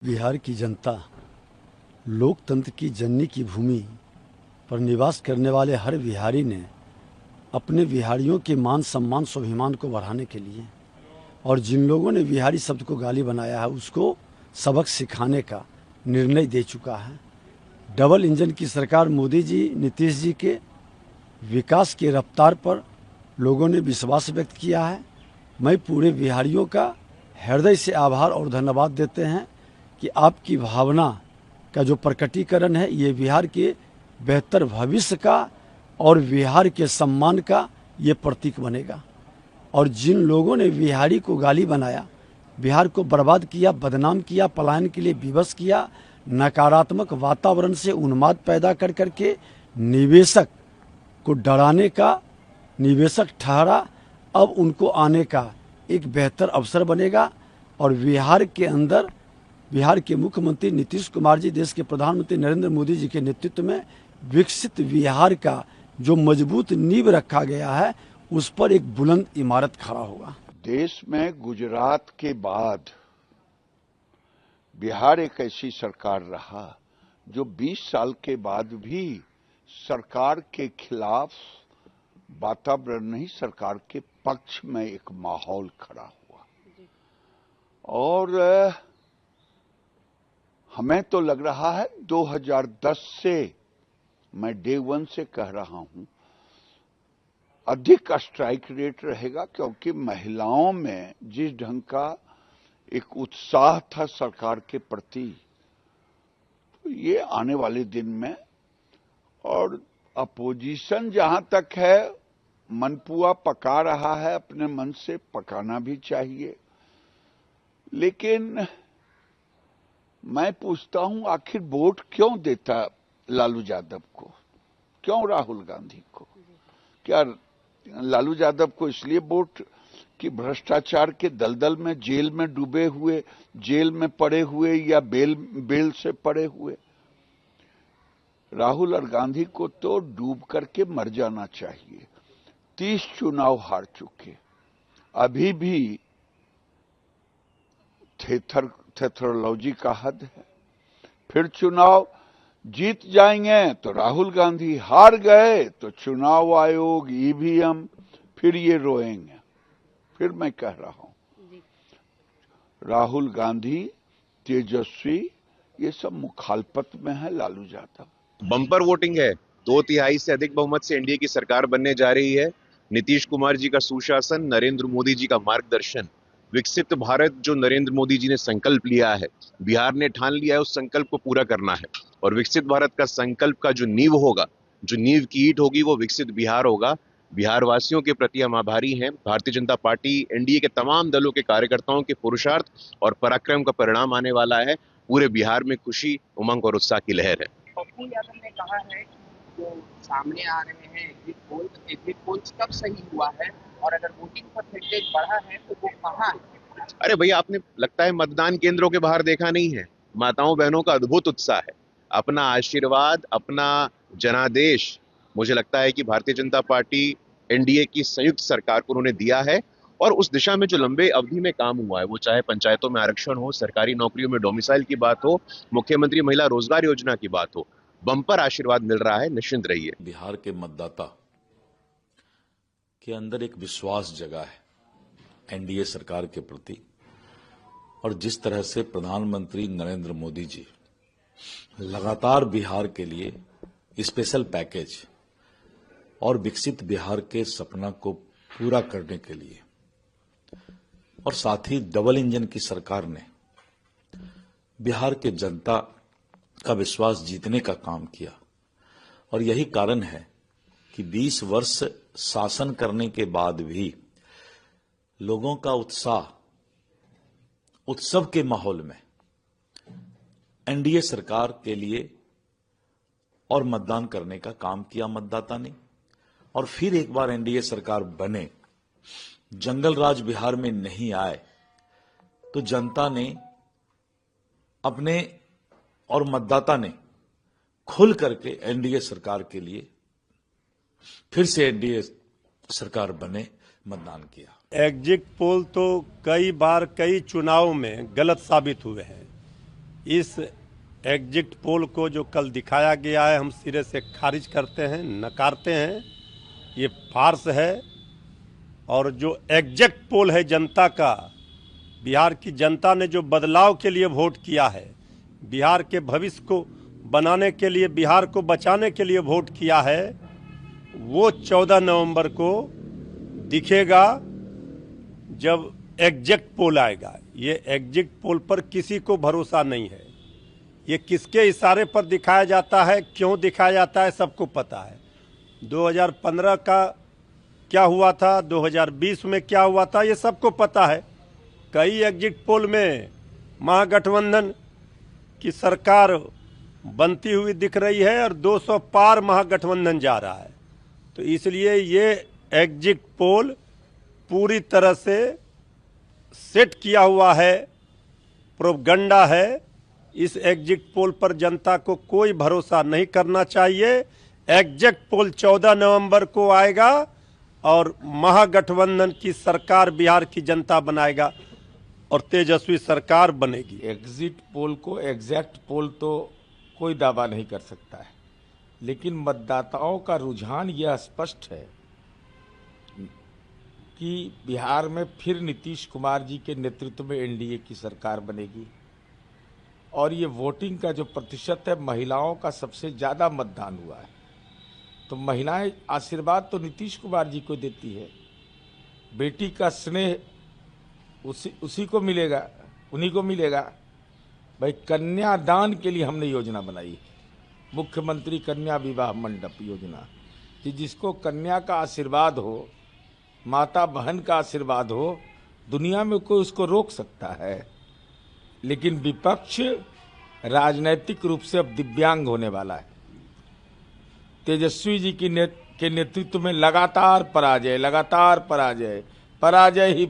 बिहार की जनता लोकतंत्र की जननी की भूमि पर निवास करने वाले हर बिहारी ने अपने बिहारियों के मान सम्मान स्वाभिमान को बढ़ाने के लिए और जिन लोगों ने बिहारी शब्द को गाली बनाया है उसको सबक सिखाने का निर्णय दे चुका है। डबल इंजन की सरकार मोदी जी नीतीश जी के विकास की रफ्तार पर लोगों ने विश्वास व्यक्त किया है। मैं पूरे बिहारियों का हृदय से आभार और धन्यवाद देते हैं कि आपकी भावना का जो प्रकटीकरण है ये बिहार के बेहतर भविष्य का और बिहार के सम्मान का ये प्रतीक बनेगा। और जिन लोगों ने बिहारी को गाली बनाया, बिहार को बर्बाद किया, बदनाम किया, पलायन के लिए विवश किया, नकारात्मक वातावरण से उन्माद पैदा कर करके निवेशक को डराने का निवेशक ठहरा, अब उनको आने का एक बेहतर अवसर बनेगा। और बिहार के अंदर बिहार के मुख्यमंत्री नीतीश कुमार जी, देश के प्रधानमंत्री नरेंद्र मोदी जी के नेतृत्व में विकसित बिहार का जो मजबूत नींव रखा गया है उस पर एक बुलंद इमारत खड़ा होगा। देश में गुजरात के बाद बिहार एक ऐसी सरकार रहा जो 20 साल के बाद भी सरकार के खिलाफ वातावरण नहीं, सरकार के पक्ष में एक माहौल खड़ा हुआ। और हमें तो लग रहा है 2010 से, मैं डे 1 से कह रहा हूं, अधिक स्ट्राइक रेट रहेगा, क्योंकि महिलाओं में जिस ढंग का एक उत्साह था सरकार के प्रति, तो ये आने वाले दिन में, और अपोजिशन जहां तक है मनपुआ पका रहा है, अपने मन से पकाना भी चाहिए। लेकिन मैं पूछता हूं, आखिर वोट क्यों देता लालू यादव को, क्यों राहुल गांधी को? क्या लालू यादव को इसलिए वोट कि भ्रष्टाचार के दलदल में जेल में डूबे हुए, जेल में पड़े हुए, या बेल से पड़े हुए? राहुल और गांधी को तो डूब करके मर जाना चाहिए। 30 चुनाव हार चुके, अभी भी थेथरोलॉजी का हद है। फिर चुनाव जीत जाएंगे तो राहुल गांधी, हार गए तो चुनाव आयोग, ईवीएम, फिर ये रोएंगे। फिर मैं कह रहा हूं, राहुल गांधी, तेजस्वी, ये सब मुखालपत में है लालू यादव। बम्पर वोटिंग है, 2/3 से अधिक बहुमत से एनडीए की सरकार बनने जा रही है। नीतीश कुमार जी का सुशासन, नरेंद्र मोदी जी का मार्गदर्शन, विकसित भारत जो नरेंद्र मोदी जी ने संकल्प लिया है, बिहार ने ठान लिया है उस संकल्प को पूरा करना है। और विकसित भारत का संकल्प का जो नींव होगा, जो नींव की ईंट होगी, वो विकसित बिहार होगा। बिहार वासियों के प्रति हम आभारी हैं। भारतीय जनता पार्टी एनडीए के तमाम दलों के कार्यकर्ताओं के पुरुषार्थ और पराक्रम का परिणाम आने वाला है। पूरे बिहार में खुशी, उमंग और उत्साह की लहर है। पप्पू यादव ने कहा है कि जो सामने आ रहे हैं एग्जिट पोल्स कब सही हुआ है, और अगर वोटिंग परसेंटेज बढ़ा है तो वो कहाँ है? अरे भैया, आपने लगता है मतदान केंद्रों के बाहर देखा नहीं है। माताओं बहनों का अद्भुत उत्साह है। अपना आशीर्वाद, अपना जनादेश, मुझे लगता है कि भारतीय जनता पार्टी एनडीए की संयुक्त सरकार को उन्होंने दिया है। और उस दिशा में जो लंबे अवधि में काम हुआ है, वो चाहे पंचायतों में आरक्षण हो, सरकारी नौकरियों में डोमिसाइल की बात हो, मुख्यमंत्री महिला रोजगार योजना की बात हो, बंपर आशीर्वाद मिल रहा है। निश्चिंत रहिए। बिहार के मतदाता के अंदर एक विश्वास जगा है एनडीए सरकार के प्रति, और जिस तरह से प्रधानमंत्री नरेंद्र मोदी जी लगातार बिहार के लिए स्पेशल पैकेज और विकसित बिहार के सपना को पूरा करने के लिए, और साथ ही डबल इंजन की सरकार ने बिहार के जनता का विश्वास जीतने का काम किया। और यही कारण है कि 20 वर्ष शासन करने के बाद भी लोगों का उत्साह, उत्सव के माहौल में एनडीए सरकार के लिए और मतदान करने का काम किया मतदाता ने। और फिर एक बार एनडीए सरकार बने, जंगल राज बिहार में नहीं आए, तो जनता ने अपने और मतदाता ने खुल करके एनडीए सरकार के लिए, फिर से एनडीए सरकार बने, मतदान किया। एग्जिट पोल तो कई बार कई चुनाव में गलत साबित हुए हैं। इस एग्जिट पोल को जो कल दिखाया गया है हम सिरे से खारिज करते हैं, नकारते हैं। ये फार्स है। और जो एग्जैक्ट पोल है जनता का, बिहार की जनता ने जो बदलाव के लिए वोट किया है, बिहार के भविष्य को बनाने के लिए, बिहार को बचाने के लिए वोट किया है, वो 14 नवंबर को दिखेगा जब एग्जैक्ट पोल आएगा। ये एग्जिट पोल पर किसी को भरोसा नहीं है। ये किसके इशारे पर दिखाया जाता है, क्यों दिखाया जाता है, सबको पता है। 2015 का क्या हुआ था, 2020 में क्या हुआ था, ये सबको पता है। कई एग्जिट पोल में महागठबंधन की सरकार बनती हुई दिख रही है और 200 पार महागठबंधन जा रहा है। तो इसलिए ये एग्जिट पोल पूरी तरह से सेट किया हुआ है, प्रोपगंडा है। इस एग्जिट पोल पर जनता को कोई भरोसा नहीं करना चाहिए। एग्जैक्ट पोल 14 नवंबर को आएगा और महागठबंधन की सरकार बिहार की जनता बनाएगा और तेजस्वी सरकार बनेगी। एग्जिट पोल को एग्जैक्ट पोल तो कोई दावा नहीं कर सकता है, लेकिन मतदाताओं का रुझान यह स्पष्ट है कि बिहार में फिर नीतीश कुमार जी के नेतृत्व में एनडीए की सरकार बनेगी। और ये वोटिंग का जो प्रतिशत है, महिलाओं का सबसे ज़्यादा मतदान हुआ है। तो महिलाएं आशीर्वाद तो नीतीश कुमार जी को देती है। बेटी का स्नेह उसी को मिलेगा, उन्हीं को मिलेगा। भाई, कन्यादान के लिए हमने योजना बनाई है, मुख्यमंत्री कन्या विवाह मंडप योजना, कि जिसको कन्या का आशीर्वाद हो, माता बहन का आशीर्वाद हो, दुनिया में कोई उसको रोक सकता है। लेकिन विपक्ष राजनैतिक रूप से अब दिव्यांग होने वाला है। तेजस्वी जी के नेतृत्व में लगातार पराजय ही पराजय।